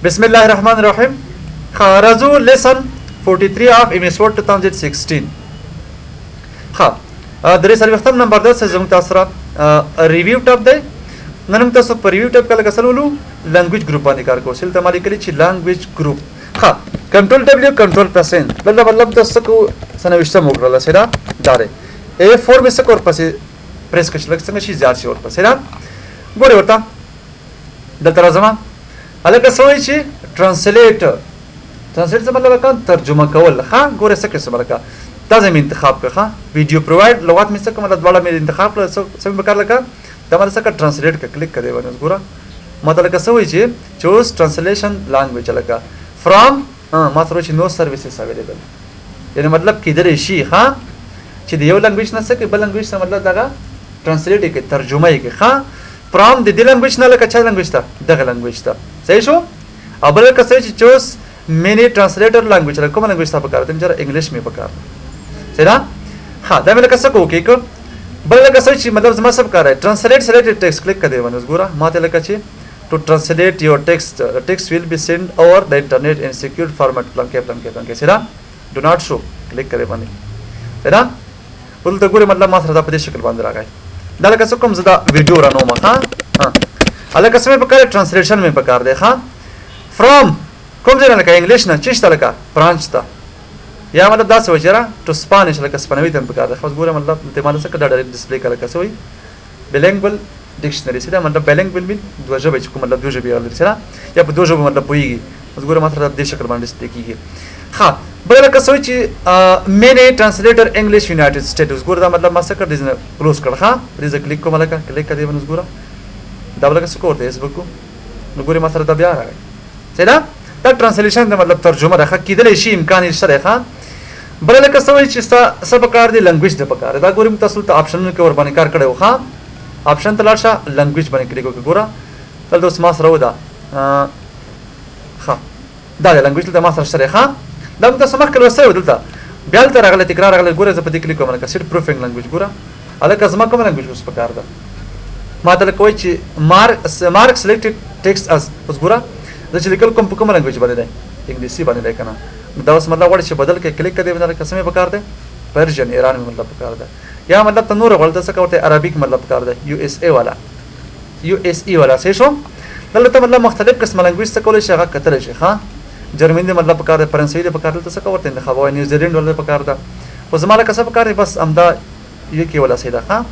Bismillahirrahmanirrahim. Razu lesson 43 of MS Word 2016. درې څلوېښتم نمبر ده چې زموږ تاسو سره ریویو ټاپ دی. نن موږ تاسو په ریویو ټاپ کې لکه څه ولولو لنګویج ګروپ باندې کار کوو. دلته ما لیکلي چې لنګویج ګروپ کنټرول ډبلیو کنټرول پلس ان بل مطلب تاسو کو سنويشته مو کړل سره دا دی A4 مې څه کور پسې پریس کړل لکه څنګه شي زیات شي ور پسې را ګورې ورته دلته راځم الکه سوې چې ترانسلیټ څه مطلب کان ترجمه کول ګورې څه کې څه مطلب دا زمين انتخاب کړه ویډیو پروواید لغات مې څه کومه دواړه مې انتخاب کړل څه به کار لکه دا مله څه ترانسلیټ کې کلیک کړئ ونه ګوره مطلب څه وایي چې چوز ترانسلیشن لانګویج لکه فرام ما سره چې نو سرویسز اویلیبل یعنی مطلب کېدل شي چې د یو لانګویج نه څه کې بل لانګویج څه مطلب دا ترانسلیټ کې ترجمه یې کې فرام د دې لانګویج نه لکه چا لانګویج ته دغه لانګویج ته صحیح شو او بل څه چې چوز مینی ترانسلیټر لانګویج لکه کوم لانګویج ته پکاره تم چې انګلیش مې پکاره سیدا دا مې لکه څه کوو کې بل لکه څه چې مطلب زما سب کار ہے ترانسلیټ سلیکټ ټیکسټ کلیک کړئ ونه ګوره ماته لکه چې ټو ترانسلیټ یور ټیکسټ ویل بی سینډ اوور د انټرنیټ ان سکیورډ فارمټ پلان کې سیدا ډو ناٹ شو کلیک کړئ باندې سیدا ولته ګوره مطلب ما سره دا په دې شکل باندې راغی دا لکه څه کوم زدا ویډیو رانو ما الکه څه مې پکاره ترانسلیشن مې پکاره دی فرام کوم ځای لکه انګلیش نه چشته لکه برانچ ته یا مطلب دا څه وجره ټو سپانیش لکه سپانوي ته پکاره خو ګوره مطلب ته مال څه کډه ډایرکټ ډسپلی کړه کسه وي بلنګبل ډکشنری سره مطلب بلنګبل مين دوه ژبې چې کوم مطلب دوه ژبې غلط سره یا په دوه ژبې مطلب پويږي اوس ګوره ماته د دې شکل باندې ډسپلی کیږي بل لکه څه چې مینه ترانسلیټر انګلیش یونایټډ سټیټس ګوره دا مطلب ما څه کړ دې کلوز کړه دې کلیک کوم لکه کلیک کړئ ونه ګوره دا لکه څه کوته فیسبوک نو ګوره ما سره دا بیا راغی سره دا ترانسلیشن دا مطلب ترجمه راخه کیدل شي امکان یې سره بل لکه څه وایي چې سب کار دی لنګویج د پکاره دا ګورم تاسو ته آپشن کې ور باندې کار کړو آپشن ته لاړ شه لنګویج باندې کلیک وکړه ګوره تل اوس ما سره ودا دا لنګویج ته ما سره سره دا موږ تاسو مخکې وسه دلته بیا تر راغله تکرار راغله ګوره زه په دې کلیک کوم لکه سیټ پروفینګ لنګویج ګوره الکه زما کوم لنګویج اوس پکاره ده ما ته کوی چې مارک سلیکټډ ټیکسټ اس اوس ګوره زه چې لیکل کوم په کوم لنګویج باندې ده انګلیسي باندې ده کنه دا اوس مطلب وړي چې بدل کې کلیک کړئ ونه قسمه پکار ده پرشن ایران مطلب پکار ده یا مطلب تنور غلطه څه کوته عربیک مطلب پکار ده یو اس ای والا صحیح شو دلته مطلب مختلف قسم لنګویج څه کولای شي هغه کتل شي جرمنی مطلب پکار ده فرانسوي ده پکار ده څه کوته نه خو نیوزیلند ولا پکار ده خو زماله کسب پکار بس امدا یو کې ولا سیده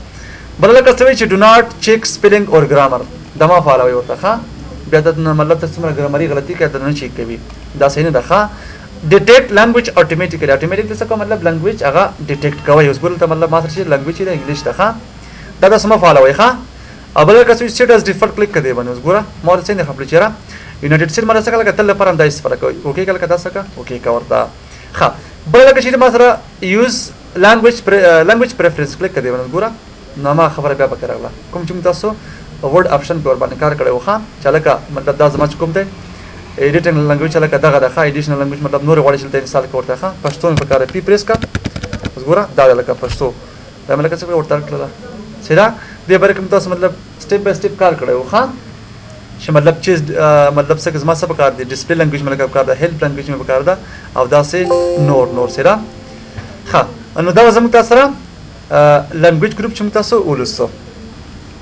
بل لکه څه چې ډو ناٹ چیک سپیلینګ اور ګرامر دما فالوي ورته بیا د مطلب تاسو مر ګرامري غلطي کوي نه چیک کوي دا صحیح نه ده detect language automatically څه کوم مطلب language هغه detect کوي اوس ګورل ته مطلب ما سره language دی انګلیش ته دا سم فالوي ابل که څه سټیټس ډیفالت کلیک کړئ باندې اوس ګوره مور څه نه خپل چیرې یونایټډ سټیټ مله څه کله تل لپاره انداز فرق کوي اوکې کله کدا څه اوکې کا ورته بل که چې ما سره یوز language preference کلیک کړئ باندې ګوره نو ما خبره بیا وکړه کوم چې تاسو ورډ آپشن په ور باندې کار کړو چې لکه مطلب دا زما کوم ته ایډیټینګ لنګویج لکه دغه د ایډیشنل لنګویج مطلب نور غوړي چې ته انسټال کوته پښتو په کار پی پریس کا وګوره دا لکه پښتو دا ملګری څه ورته کړل سیدا دې بره کوم تاسو مطلب سټیپ بای سټیپ کار کړو چې مطلب چې مطلب څه زما څه په کار دی ډسپلی لنګویج ملګری په کار ده هیلپ لنګویج مې په کار ده او دا سه نور سیدا نو دا زموږ تاسو سره لنګویج ګروپ چې تاسو ولوسو